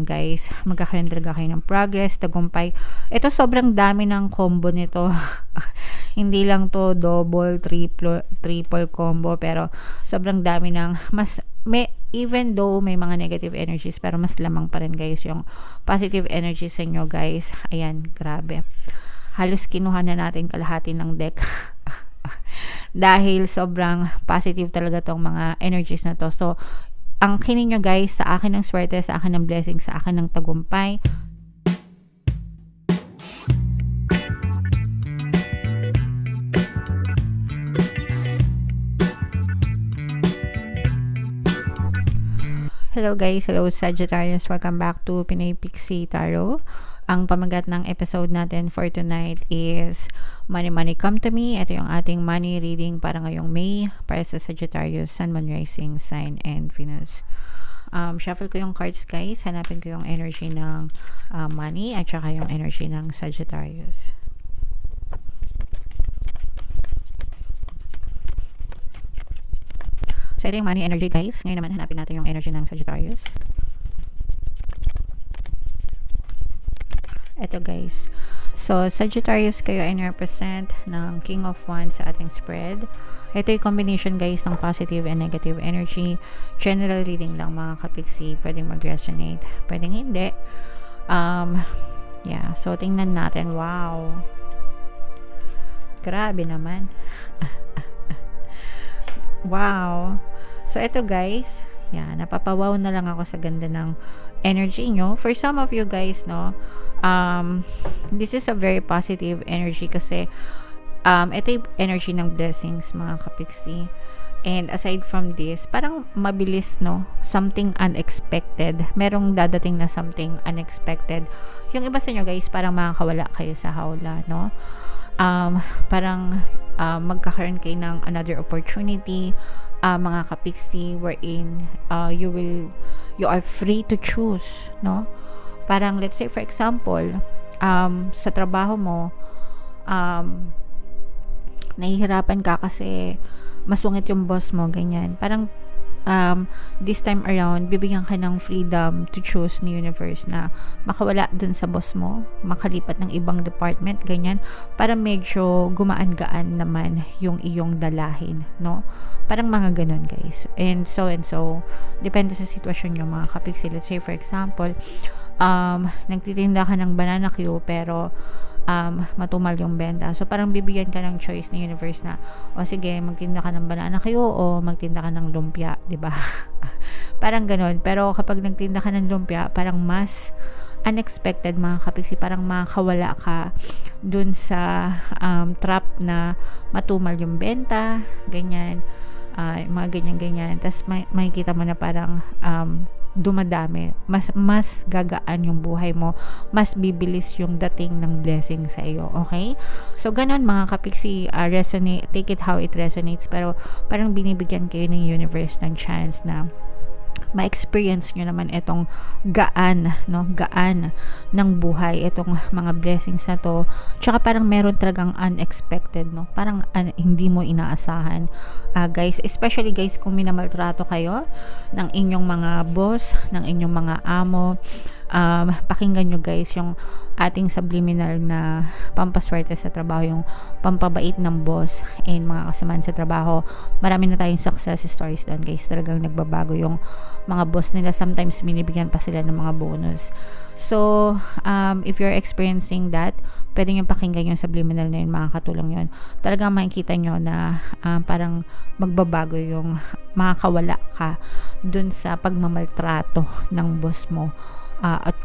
guys. Magkakaroon talaga kayo ng progress, tagumpay. Ito sobrang dami ng combo nito. Hindi lang to double, triple combo, pero sobrang dami ng even though may mga negative energies, pero mas lamang pa rin guys yung positive energies sa inyo guys. Ayan, grabe. Halos kinuha na natin kalahati ng deck. Dahil sobrang positive talaga tong mga energies na to. So, ang kinin nyo guys, sa akin ng swerte, sa akin ng blessing, sa akin ng tagumpay. Hello guys, hello Sagittarius, welcome back to Pinoy Pixie Tarot. Ang pamagat ng episode natin for tonight is Money Money Come to Me. Ito yung ating money reading para ngayong May para sa Sagittarius, Sun, Moon, Rising, Sign, and Venus. Shuffle ko yung cards guys, hanapin ko yung energy ng money at saka yung energy ng Sagittarius. So, ito yung money energy guys. Ngayon naman, hanapin natin yung energy ng Sagittarius. Ito guys. So, Sagittarius kayo ay represent ng King of Wands sa ating spread. Ito yung combination guys ng positive and negative energy. General reading lang mga kapiksi. Pwedeng mag-resonate. Pwedeng hindi. Yeah. So, tingnan natin. Wow. Grabe naman. Wow. So, ito guys, napapawaw na lang ako sa ganda ng energy nyo. For some of you guys, no, this is a very positive energy kasi ito yung energy ng blessings, mga kapiksi. And aside from this, parang mabilis, no, something unexpected. Merong dadating na something unexpected. Yung iba sa inyo guys, parang makakawala kayo sa hawla, no. Parang magkakaroon kayo ng another opportunity, mga kapiksi, wherein you are free to choose, no? Parang let's say for example, sa trabaho mo, nahihirapan ka kasi masungit yung boss mo, ganyan. Parang this time around, bibigyan ka ng freedom to choose ni universe na makawala dun sa boss mo, makalipat ng ibang department, ganyan, para medyo gumaan-gaan naman yung iyong dalahin, no? Parang mga ganun guys. And so, depende sa sitwasyon nyo mga kapiksi. Let's say for example, nagtitinda ka ng banana Q pero matumal yung benta. So, parang bibigyan ka ng choice ng universe na, o sige, magtinda ka ng banana kayo o magtinda ka ng lumpia, di ba? Parang ganun. Pero kapag nagtinda ka ng lumpia, parang mas unexpected mga kapiksi, parang makawala ka dun sa trap na matumal yung benta, ganyan, mga ganyan-ganyan. Tapos makikita mo na parang dumadami, mas gagaan yung buhay mo, mas bibilis yung dating ng blessing sa iyo, okay? So, ganun mga kapiksi, resonate, take it how it resonates, pero parang binibigyan kayo ng universe ng chance na ma-experience nyo naman itong gaan, no? Gaan ng buhay, itong mga blessings na to. Tsaka parang meron talagang unexpected, no? Parang hindi mo inaasahan. Guys, especially guys, kung minamaltrato kayo ng inyong mga boss, ng inyong mga amo, pakinggan nyo guys yung ating subliminal na pampaswerte sa trabaho, yung pampabait ng boss and mga kasamaan sa trabaho. Marami na tayong success stories doon guys. Talagang nagbabago yung mga boss nila. Sometimes binibigyan pa sila ng mga bonus. So, if you're experiencing that, pwede nyo pakinggan yung subliminal na yun, makakatulong yun. Talagang makikita nyo na parang magbabago yung makakawala ka dun sa pagmamaltrato ng boss mo.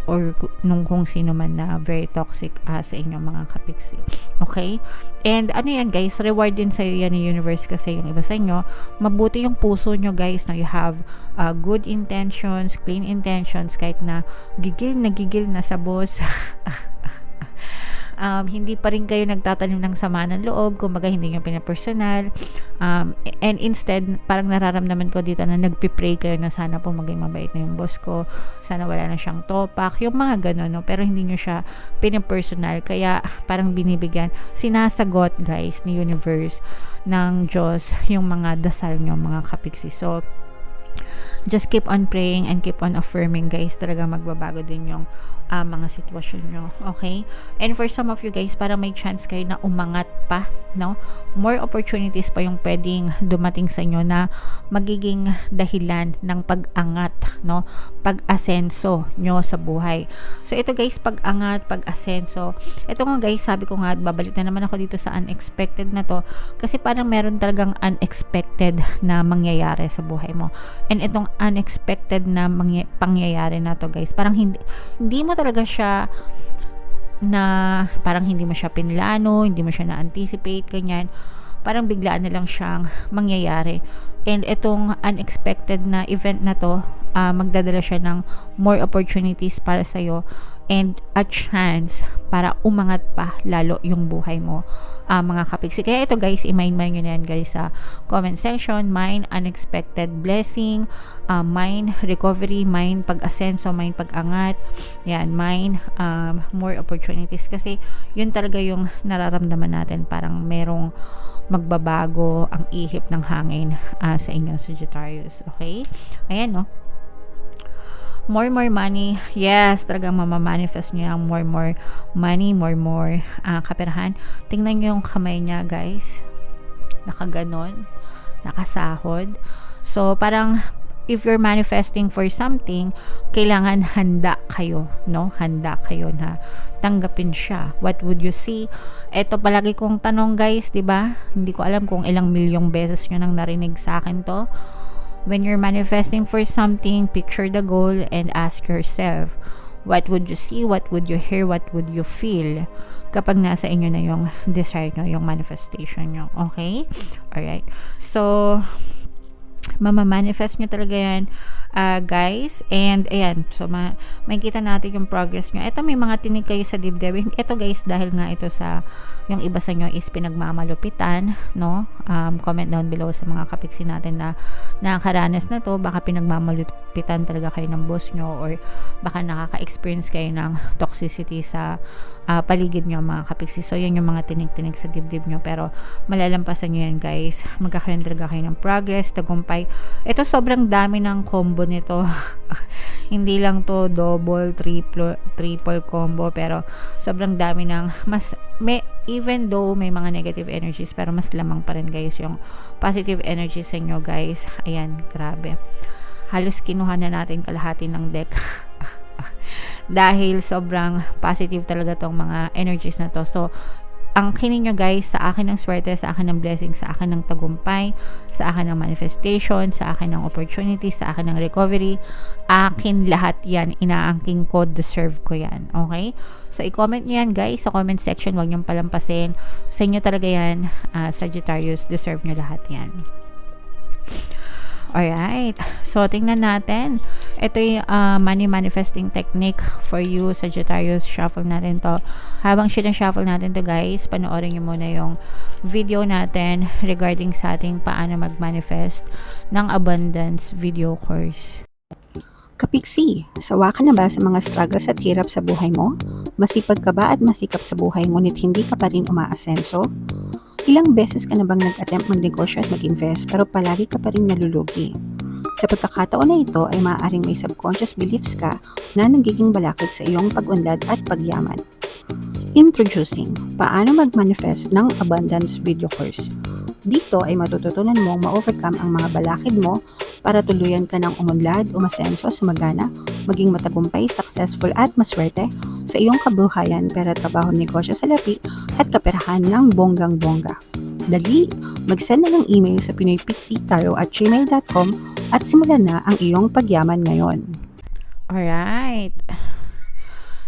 Or nung kung sino man na very toxic sa inyong mga kapiksi. Okay? And ano yan guys, reward din sa'yo yan ng universe kasi yung iba sa inyo, mabuti yung puso nyo guys, na you have good intentions, clean intentions, kahit na gigil na sa boss. Hindi pa rin kayo nagtatanim ng sama ng loob, kumbaga hindi nyo pinapersonal, and instead parang nararamdaman ko dito na nagpipray kayo na sana po maging mabait na yung boss ko, sana wala na siyang topak, yung mga gano'n, no? Pero hindi nyo siya pinapersonal, kaya parang binibigyan, sinasagot guys ni universe, ng Diyos, yung mga dasal nyo mga kapiksi. So, just keep on praying and keep on affirming, guys. Talagang magbabago din yung mga sitwasyon nyo. Okay? And for some of you guys, parang may chance kayo na umangat pa, no? More opportunities pa yung pwedeng dumating sa inyo na magiging dahilan ng pag-angat, no? Pag-asenso nyo sa buhay. So, ito guys, pag-angat, pag-asenso. Ito nga guys, sabi ko nga, babalik na naman ako dito sa unexpected na to. Kasi parang meron talagang unexpected na mangyayari sa buhay mo. And itong unexpected na pangyayari na to guys, parang hindi mo talaga siya na parang hindi mo siya pinlano, hindi mo siya na-anticipate, ganyan. Parang biglaan na lang siyang mangyayari. And itong unexpected na event na to, magdadala siya ng more opportunities para sa'yo and a chance para umangat pa lalo yung buhay mo, mga kapiksi. Kaya ito guys, i-mind nyo na yan guys sa comment section. Mind unexpected blessing, mind recovery, mind pag-asenso, mind pag-angat, yan, mind more opportunities. Kasi yun talaga yung nararamdaman natin, parang merong magbabago ang ihip ng hangin sa inyo, Sagittarius. Okay? Ayan, no? More money. Yes, talagang mamamanifest niya ang more money, more kaperahan. Tingnan niyo yung kamay niya, guys. Nakaganon. Nakasahod. So, parang if you're manifesting for something, kailangan handa kayo, no? Handa kayo na tanggapin siya. What would you see? Ito palagi kong tanong, guys, 'di ba? Hindi ko alam kung ilang milyong beses niyo nang narinig sa akin 'to. When you're manifesting for something, picture the goal and ask yourself, what would you see? What would you hear? What would you feel? Kapag nasa inyo na yung desire nyo, yung manifestation nyo. Okay? Alright. So, mamamanifest nyo talaga yan, guys. And ayan, so makikita natin yung progress nyo. Ito, may mga tinig kayo sa dibdib. Ito guys, dahil nga ito sa yung iba sa nyo is pinagmamalupitan, no? Comment down below sa mga kapiksi natin na nakakaranas na to. Baka pinagmamalupitan talaga kayo ng boss nyo, or baka nakaka-experience kayo ng toxicity sa paligid nyo, mga kapiksi. So yan yung mga tinig-tinig sa dibdib nyo, pero malalampasan nyo yan, guys. Magkakaroon talaga kayo ng progress, tagumpay. Ito, sobrang dami ng combo nito. Hindi lang to double, triple combo, pero sobrang dami ng even though may mga negative energies, pero mas lamang pa rin, guys, yung positive energies sa inyo, guys. Ayan, grabe. Halos kinuha na natin kalahati ng deck. Dahil sobrang positive talaga tong mga energies na to. So, ang kinin nyo, guys, sa akin ng swerte, sa akin ng blessing, sa akin ng tagumpay, sa akin ng manifestation, sa akin ng opportunity, sa akin ng recovery, akin lahat yan, inaangking ko, deserve ko yan. Okay? So, i-comment nyo yan, guys, sa comment section. Huwag nyong palampasin. Sa inyo talaga yan, Sagittarius, deserve nyo lahat yan. Alright. So, tingnan natin. Ito yung money manifesting technique for you, Sagittarius. Shuffle natin to. Habang shuffle natin to, guys, panoorin nyo muna yung video natin regarding sa ating paano mag-manifest ng abundance video course. Kapiksi, sawa ka na ba sa mga struggles at hirap sa buhay mo? Masipag ka ba at masikap sa buhay ngunit hindi ka pa rin umaasenso? Ilang beses ka na bang nag-attempt magnegosyo at mag-invest pero palagi ka pa rin nalulugi? Sa pagkakataon na ito ay maaaring may subconscious beliefs ka na nagiging balakid sa iyong pag-unlad at pagyaman. Introducing, paano mag-manifest ng abundance video course. Dito ay matututunan mong ma-overcome ang mga balakid mo para tuluyan ka ng umunlad, umasenso, sumagana, maging matagumpay, successful at maswerte sa iyong kabuhayan, pera, trabaho, negosyo, salapi at kaperahan ng bonggang-bongga. Dali, mag-send na ng email sa pinoypixitaro@gmail.com at simulan na ang iyong pagyaman ngayon. Alright.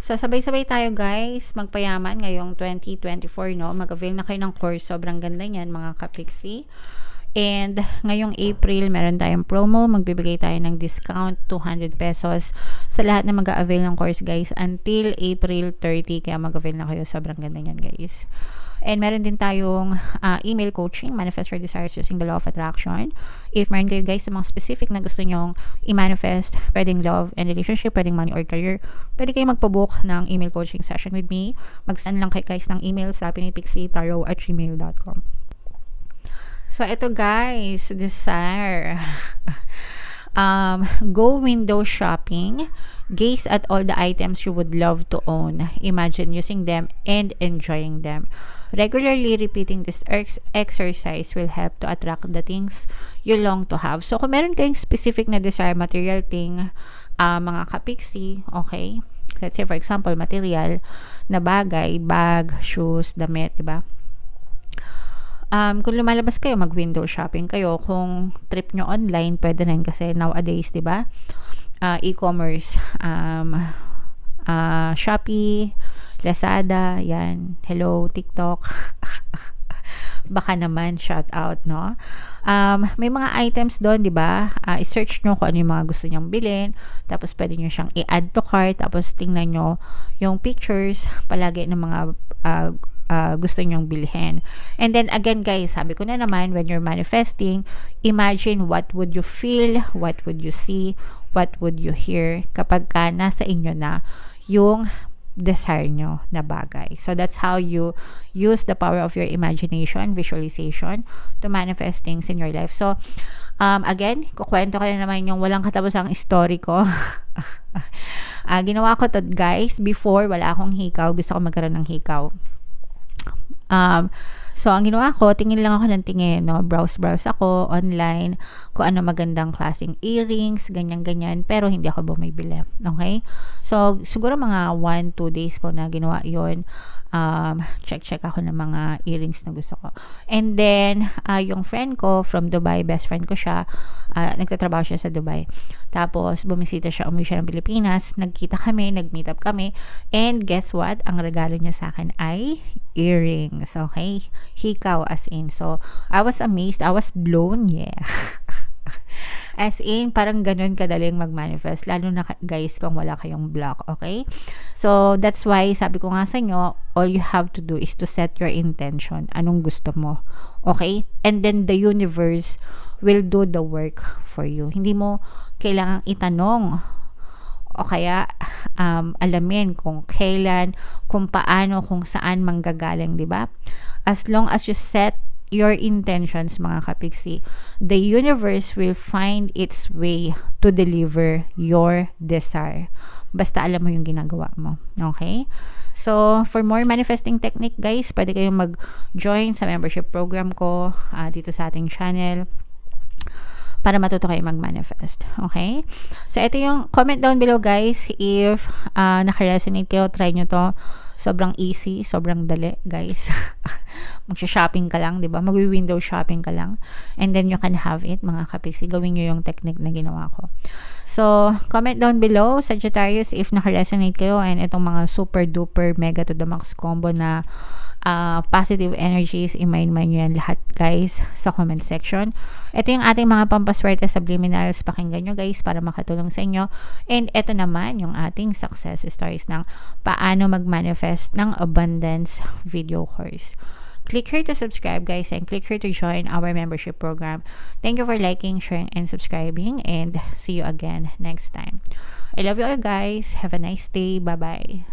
So, sabay-sabay tayo, guys, magpayaman ngayong 2024, no? Mag-avail na kayo ng course. Sobrang ganda niyan, mga kapiksi. And ngayong April, meron tayong promo. Magbibigay tayo ng discount, 200 pesos sa lahat na mag-avail ng course, guys, until April 30. Kaya mag-avail na kayo. Sobrang ganda niyan, guys. And meron din tayong email coaching, manifest your desires using the law of attraction. If meron kayo, guys, sa mga specific na gusto nyong i-manifest, pwedeng love and relationship, pwedeng money or career, pwede kayo magpabook ng email coaching session with me. Mag-send lang kayo, guys, ng email sa pinoypixitaro@gmail.com. So, ito, guys, desire. Go window shopping. Gaze at all the items you would love to own. Imagine using them and enjoying them. Regularly repeating this exercise will help to attract the things you long to have. So, kung meron kayong specific na desire material thing, mga kapiksi, okay? Let's say, for example, material na bagay, bag, shoes, damit, diba? Kung lumalabas kayo, mag-window shopping kayo. Kung trip nyo online, pwede rin kasi nowadays, diba? E-commerce, Shopee, Lazada, yan. Hello, TikTok. Baka naman, shout out, no? May mga items doon, di ba? I-search nyo kung ano yung mga gusto nyong bilhin. Tapos, pwede nyo siyang i-add to cart. Tapos, tingnan nyo yung pictures palagi ng mga gusto nyong bilhin. And then, again, guys, sabi ko na naman, when you're manifesting, imagine what would you feel, what would you see, what would you hear kapag ka nasa inyo na yung desire nyo na bagay. So, that's how you use the power of your imagination, visualization, to manifest things in your life. So, again, kukwento ko na naman yung walang katapusang story ko. Ginawa ko to, guys, before, wala akong hikaw. Gusto ko magkaroon ng hikaw. So, ang ginawa ko, tingin lang ako ng tingin, no? Browse ako online, kung ano magandang klaseng earrings, ganyan-ganyan, pero hindi ako bumibili. Okay? So, siguro mga 1-2 days ko na ginawa yon. Check ako ng mga earrings na gusto ko. And then, yung friend ko from Dubai, best friend ko siya, nagtatrabaho siya sa Dubai. Tapos, bumisita siya, umuwi siya ng Pilipinas, nagkita kami, nag-meet up kami, and guess what? Ang regalo niya sa akin ay earrings. Okay? Hikaw as in. So, I was amazed. I was blown. Yeah. As in, parang ganun kadaling mag-manifest. Lalo na, guys, kung wala kayong block. Okay? So, that's why, sabi ko nga sa inyo, all you have to do is to set your intention. Anong gusto mo? Okay? And then, the universe will do the work for you. Hindi mo kailangang itanong o kaya alamin kung kailan, kung paano, kung saan manggagaling, di ba? As long as you set your intentions, mga kapiksi, the universe will find its way to deliver your desire. Basta alam mo yung ginagawa mo. Okay? So, for more manifesting technique, guys, pwede kayong mag-join sa membership program ko dito sa ating channel para matuto kayo mag-manifest. Okay? So, ito yung comment down below, guys. If naka-resonate kayo, try nyo to. Sobrang easy, sobrang dali, guys. Magsha-shopping ka lang, di ba? Mag-window shopping ka lang. And then you can have it, mga kapiksi. Gawin nyo yung technique na ginawa ko. So, comment down below, Sagittarius, if naka-resonate kayo and itong mga super duper mega to the max combo na positive energies, i-mind nyo yan lahat, guys, sa comment section. Ito yung ating mga pampaswerte subliminals. Pakinggan nyo, guys, para makatulong sa inyo. And ito naman yung ating success stories ng paano mag-manifest ng abundance video course. Click here to subscribe, guys, and click here to join our membership program. Thank you for liking, sharing, and subscribing, and see you again next time. I love you all, guys. Have a nice day. Bye-bye.